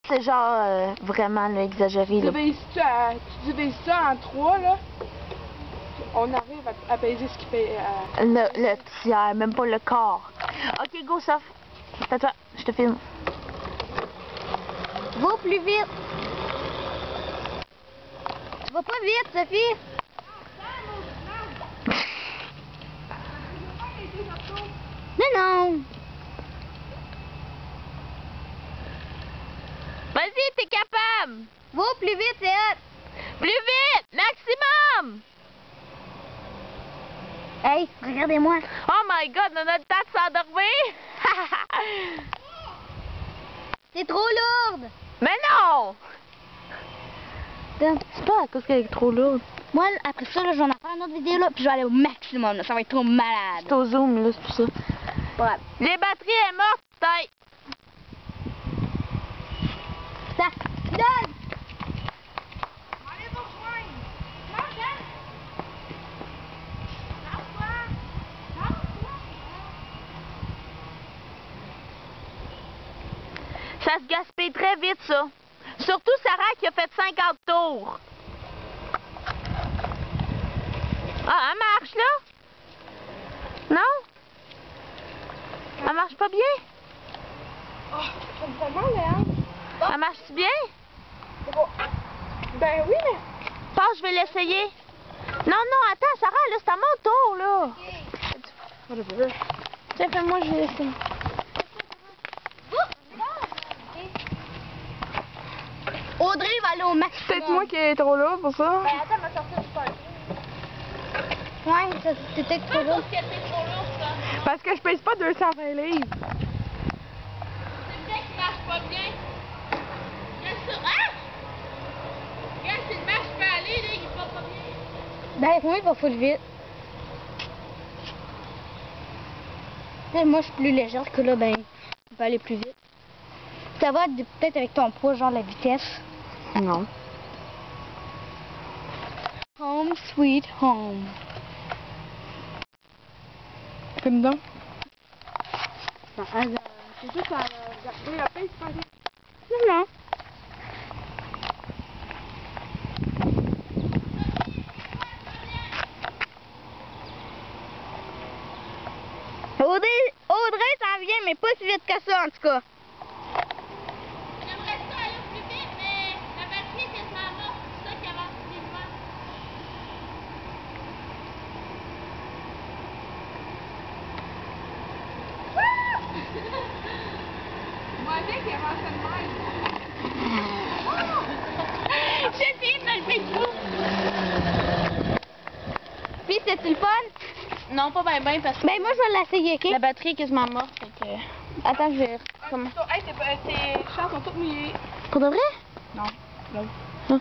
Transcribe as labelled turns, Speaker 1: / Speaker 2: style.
Speaker 1: c'est genre vraiment là, exagéré. Là.
Speaker 2: Tu divises ça en 3, là. On arrive à peser ce qui fait...
Speaker 1: Le tiers, même pas le quart. Ok, go, Soph. C'est à toi, je te filme.
Speaker 3: Va plus vite. Tu vas pas vite, Sophie. Non.
Speaker 1: Vas-y, t'es capable.
Speaker 3: Va plus vite, c'est hot.
Speaker 1: Plus vite, maximum.
Speaker 3: Hey, regardez-moi.
Speaker 1: Oh my god, on a le temps de s'endormir.
Speaker 3: C'est trop lourde.
Speaker 1: Mais non. C'est pas à cause qu'elle est trop lourde.
Speaker 3: Moi, après ça, là, je vais en faire une autre vidéo, là, puis je vais aller au maximum, là. Ça va être trop malade.
Speaker 1: C'est au zoom, là, c'est pour ça.
Speaker 3: Ouais.
Speaker 1: Les batteries sont mortes, peut-être.
Speaker 3: Ça donne.
Speaker 2: Allez vous rejoindre! Marche, hein?
Speaker 1: Ça se gaspille très vite, ça. Surtout Sarah qui a fait 50 tours. Ah, elle marche, là? Non? Elle marche pas bien?
Speaker 2: Oh, ça me fait mal, hein?
Speaker 1: Elle marche bien?
Speaker 2: Ben oui, mais...
Speaker 1: Passe, je vais l'essayer. Non, attends, Sarah, là, c'est à mon tour, là. Tiens, fais-moi, je vais essayer.
Speaker 3: Audrey va aller au maximum.
Speaker 2: C'est peut-être moi qui est trop lourd pour ça.
Speaker 3: Ben, attends, elle m'a sorti du parking. Ouais, c'était trop lourd.
Speaker 2: Parce que je pèse pas 220 livres.
Speaker 1: C'est vrai qu'il marche pas bien. Regarde ça. Hein? Regarde, s'il marche pas aller, là, il va pas bien.
Speaker 3: Ben, moi, il va full vite. Là, moi, je suis plus légère que là, ben, on peut aller plus vite. Ça va peut-être avec ton poids, genre la vitesse.
Speaker 1: Non.
Speaker 3: Home sweet home.
Speaker 2: Comme donc. C'est juste à regarder la piste, pas vite.
Speaker 3: Non. Audrey, ça vient, mais pas si vite que ça, en tout cas.
Speaker 1: J'aimerais ça aller plus vite, mais la batterie est quasiment morte. C'est ça qui avance plus loin.
Speaker 2: Moi, avec, il avance de même.
Speaker 1: J'ai essayé de me lever debout.
Speaker 3: Puis, c'est-tu le fun?
Speaker 1: Non, pas bien, parce que
Speaker 3: Ben, moi, je vais l'essayer, OK?
Speaker 1: la batterie est quasiment morte. Fait que...
Speaker 3: Attends, je vais...
Speaker 2: Hey, tes chants sont toutes mouillées.
Speaker 3: Pour de vrai?
Speaker 2: Non.
Speaker 3: Hein?